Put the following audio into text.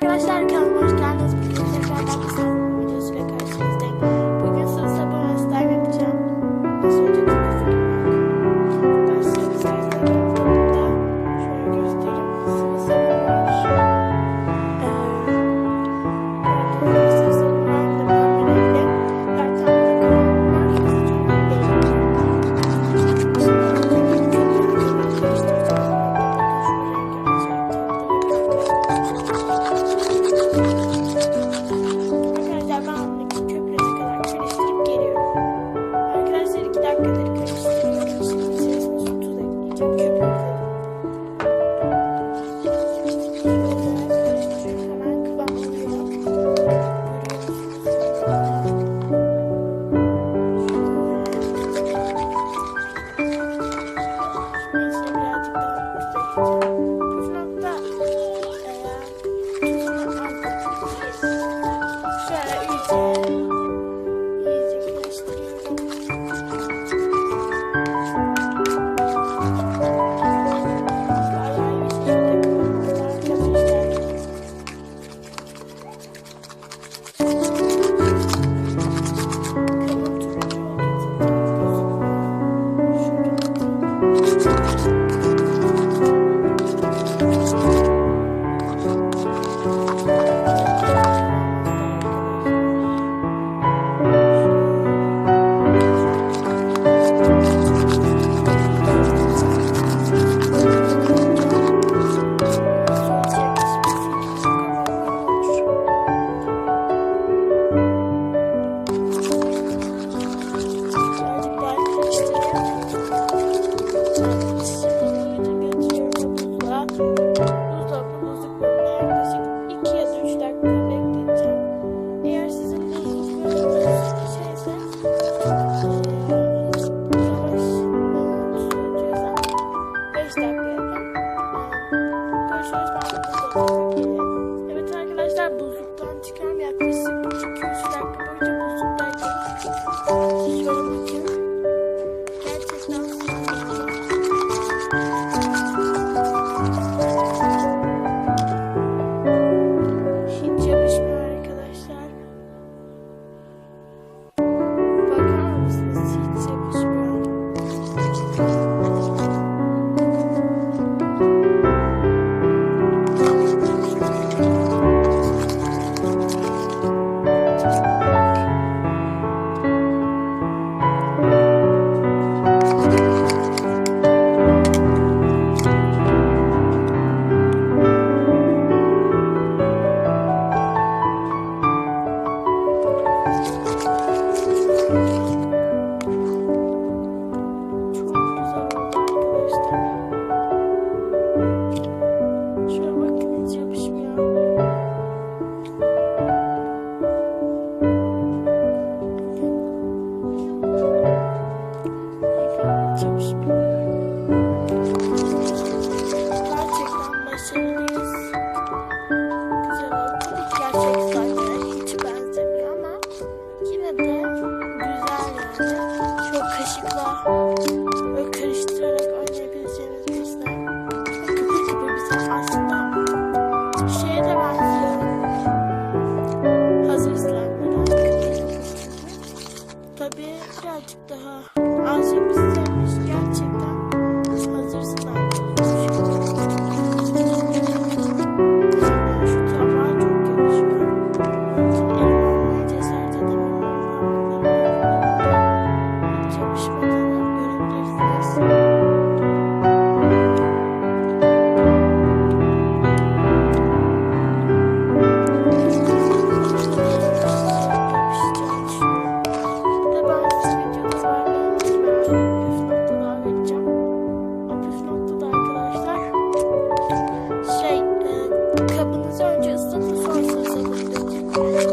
Arkadaşlar kanalıma hoş geldiniz. Bugün tekrardan bir sabun videosuyla karşınızdayım. Bugün sıvı sabun slime yapacağım. Nasıl olacak bir fikrim yok. Başlayalım isterseniz. Burada şöyle göstereyim. Sıvı sabun var. Gördüğünüz gibi sıvı sabun var. Bir de pembe renkli. Zaten burada kıvam var. Size çok belli. Şimdi önce köpüğünü karıştıracağım. Bakın şu rengi acayip tatlı ve pembe. Arkadaşlar ben onu köpürene kadar karıştırıp geliyorum. Arkadaşlar 2 dakikadır karıştırıyorum. Şimdi içerisine su tuz ekleyeceğim. Köpürdüm. Karıştırıyorum. Hemen kıvam oluyor. Şimdi içine birazcık daha tuz ekleyeceğim. Püf nokta tuzunu az şöyle iyice karıştırıyorum. Bayağı iyi şekilde kıvamlı arkadaşlar. Kıvam turuncu olduğu için tam gözükmüyor. Şöyle bakayım. Evet arkadaşlar, buzluktan çıkarım yaklaşık 2-3 dakika boyunca buzluktayken şöyle bakın, gerçekten sıkıntı. Hiç yapışmıyor arkadaşlar. Bakar mısınız? Hiç yapışmıyor. Gerçekten başarılıyız. Güzel oldu. Tabii ki gerçek slime'lara hiç benzemiyor ama yine de güzel yani. Şöyle kaşıkla böyle karıştırarak oynayabileceğiniz bir slime. Kıpır kıpır bir slime aslında. Şeye de benziyor. Hazır slime'lara. Kıpır kıpır. Tabii birazcık daha az yapıştırmış. Gerçekten hazır slime olmuş. Şu tabağa çok yakışıyor. Elim almaya cesaret edemiyorum. Hiç yapışmadığını görebilirsiniz. Yapışacağını düşünüyorum. Bir de ben size videoda vermeyi unutmayın. Püf nokta daha vereceğim. O püf noktada arkadaşlar kabınızı önce ıslatın, sonra sıvı sabun dökün.